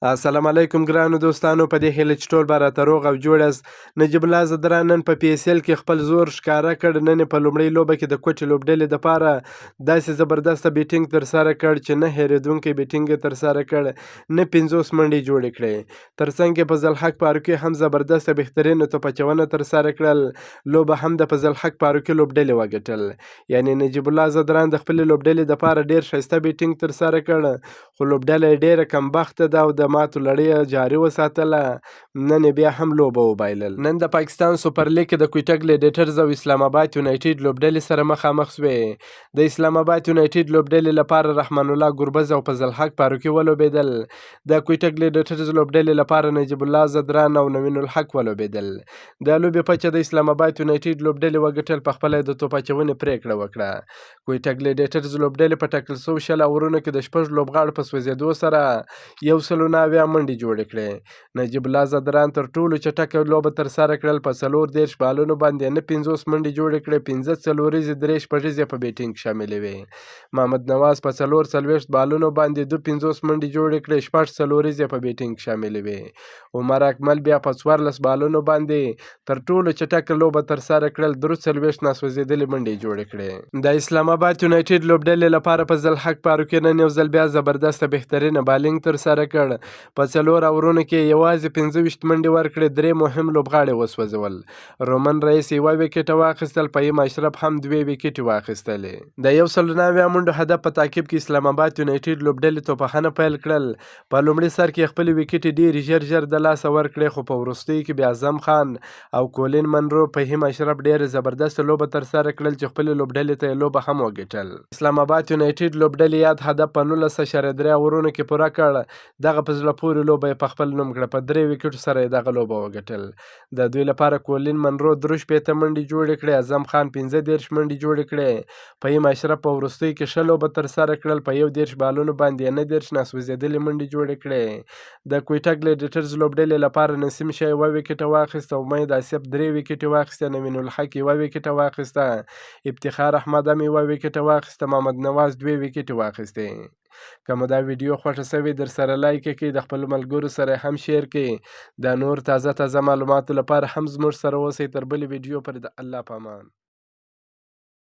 السلام علیکم ګرانو دوستانو، په دې هیله چې ټول به راته روغ او جوړ یاست. نجیب الله زدران نن په پی اس ایل کې خپل زور ښکاره کړ. نن یې په لومړۍ لوبه کې د کوټې لوبډلې دپاره داسې زبردسته بیټینګ ترسره کړ چې نه هېرېدونکی بیټینګ یې ترسره کړ، نه 50 منډې جوړې کړې. تر څنګ یې فضل حق فاروقي هم زبردسته بهترینه توپچونه ترسره کړل. لوبه هم د فضل حق فاروقي لوبډلې وګټل. یعنې نجیب الله زدران د خپلې لوبډلې دپاره ډېر ښایسته بیټینګ ترسره کړ، خو لوبډله یې ډېره کمبخته ده او د ماتو لړۍ جاري وساتله. نن بیا هم لوبه وبایلل. نن د پاکستان سوپر لیګ کې د کویټه ګلیډیټرز او اسلام آباد یونایټډ لوبډلې سره مخامخ شوې. د اسلام آباد یونایټډ لوبډلې لپاره رحمان الله ګربز او فضل حق فاروقي ولوبېدل. د کویټه ګلیډیټرز لوبډلې لپاره نجیب الله زدران او نوین الحق ولوبېدل. د لوبې پچه د اسلام آباد یونایټډ لوبډلې وګټل، په خپله د توپ اچونې پرېکړه وکړه. کویټه ګلیډیټرز لوبډلې په ټاکل سوي 20 اورونو کې د 6 لوبغاړو په سوځېدو سره 109 منډې جوړې کړې. نجیب الله زدران تر ټولو چټکه لوبه ترسره کړل. په 34 بالونو باندې نه 50 منډې جوړې کړې، 15 څلوریزې، 3 شپږیزې په بیټینګ شاملې وې. محمد نواز په 44 بالونو باندې 52 منډې جوړې کړې، 6 څلوریزې په بیټینګ شاملې وې. عمر اکمل بیا په 14 بالونو باندې تر ټولو چټکه لوبه ترسره کړل، 43 ناسوځېدلې منډې جوړې کړې. د اسلام آباد یونایټډ لوبډلې لپاره فضل حق فاروقي نن یو ځل بیا زبردسته بهترینه بالینګ ترسره کړ. په 4 اورونو کې یوازې 25 منډې ورکړې، 3 مهم لوبغاړي وسوځول. رومن رئیس 1 وکټ واخیستل، فهیم اشرف هم 2 وکټې واخیستلې. د 109 منډو هدف په تعقیب کې اسلام آباد یونایټډ لوبډلې توپخانه پیل کړل. په لومړي سر کې خپلې وکټې ډېرې ژر د لاسه ورکړې، خو په وروستیو کې بیا اعظم خان او کولین منرو، فهیم اشرف ډېره زبردسته لوبه ترسره کړل چې خپلې لوبډلې ته یې لوبه هم وګټل. اسلام آباد یونایټډ لوبډلې یاد هدف په 19.3 اورونو کې پوره کړ. دغه په زړه پورې لوبه یې په خپل نوم کړه، په 3 وکټو سره یې دغه لوبه وګټل. د دوی لپاره کولین منرو 63 منډې جوړې کړې، اعظم خان 15 منډې جوړې کړې، فهیم اشرف په وروستیو کې ښه لوبه ترسره کړل، په 31 بالونو باندې 19 ناسوځېدلې منډې جوړې کړې. د کویټه ګلیډیټرز لوبډلې لپاره نسیم شاه 1 وکټ واخیسته، امید آصف 3 وکټې واخیسته، نوین الحق 1 وکټ واخیسته، افتخار احمد هم 1 وکټ واخیسته، محمد نواز 2 وکټې واخیستې. که مو دا ویډیو خوښه شوې در سره لایک کړئ، د خپلو ملګرو سره هم شیر کړئ. د نور تازه معلوماتو لپاره هم زموږ سره اوسئ. تر بلې ویډیو پورې د الله په امان.